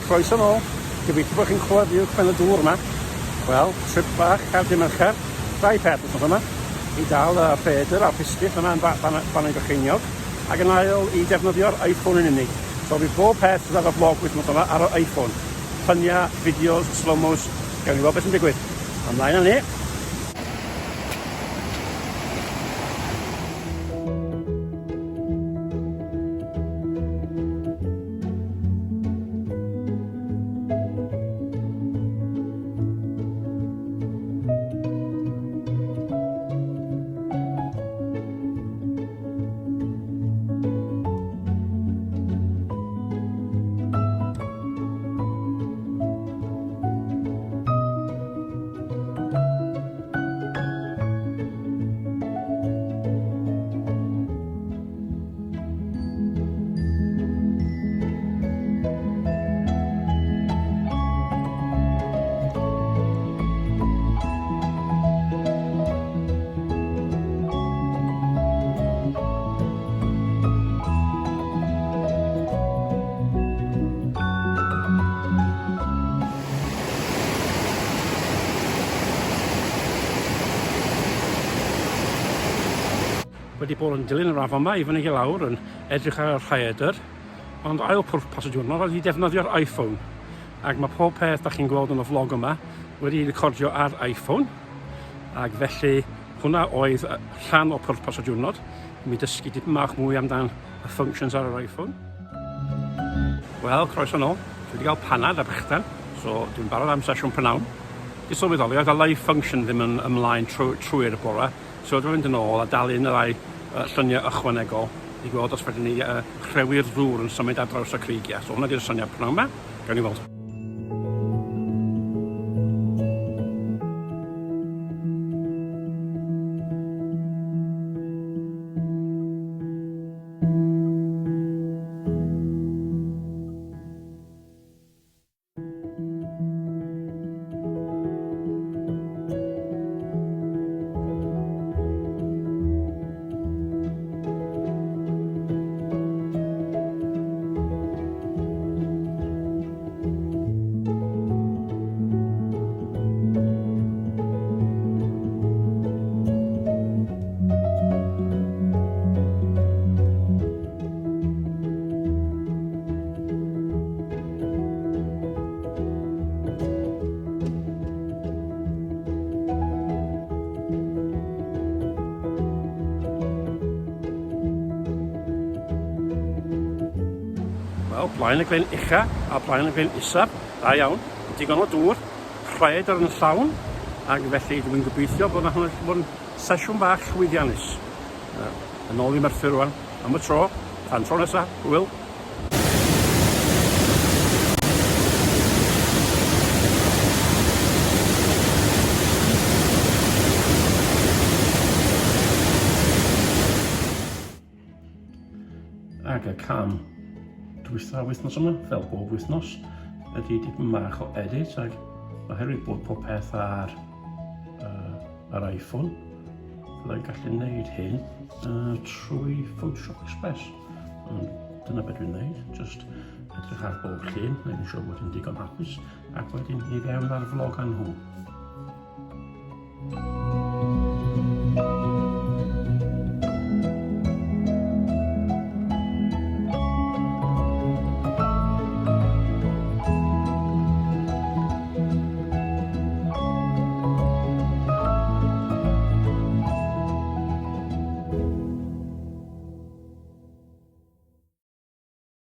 croeso nôl. Gobeithio bod chi'n clywed uwch ben y dŵr yma. Wel, trip bach ar dim mercher. 2 peth wrth yma. I dal y rhaeadr a'r pisgell yma yn fan ein gocheiniog. Ac yn ail i defnyddio'r iPhone yn unig. So bydd bob peth sydd ar y vlog wythnos yma ar y iPhone. Ffyniau, fideos, slow-mos. Gawn ni weld beth sy'n digwydd. Ymlaen â ni. Wedi bod yn dilyn yr afon yma i fyny i lawr yn edrych ar y rhaeadr, ond ail pwrpas y diwrnod oedd i defnyddio'r iPhone. Ac mae pob peth da chi'n gweld yn y vlog yma wedi recordio ar iPhone, ac felly hwnna oedd rhan o pwrpas y diwrnod, mi dysgu dipyn bach mwy amdan y functions ar yr iPhone. Wel, croeso nôl. Dwi wedi cael panad a brechdan, so dwi'n barod am sesiwn prynawn. Di sylweddoli, oedd y live function ddim yn ymlaen trwy'r bore, so dwi'n mynd yn ôl a dalu un y rai lluniau ychwanegol i gweld os fydden ni rhewi'r ddŵr yn symud ar draws y creigiau. So hwnna di'r syniad prynawn yma. Gawn ni weld. Wel, blaen y glen ucha a blaen y glen isaf, da iawn, digon o dŵr, rhaeadr yn llawn, ac felly dwi'n gobeithio bod hwn yn sesiwn bach llwyddiannus. Yn ôl i Merthyr rwan, am y tro, tan tro nesaf, hwyl. Ac y cam dwytha wythnos yma, fel bob wythnos, ydy dipyn bach o edit, ac oherwydd bod pob peth ar iPhone, byddai'n gallu gwneud hyn trwy Photoshop Express. Ond dyna beth dwi'n gwneud, just edrych ar bob llun, wneud yn siŵr bod yn digon hapus, ac wedyn i fewn ar vlog â nhw.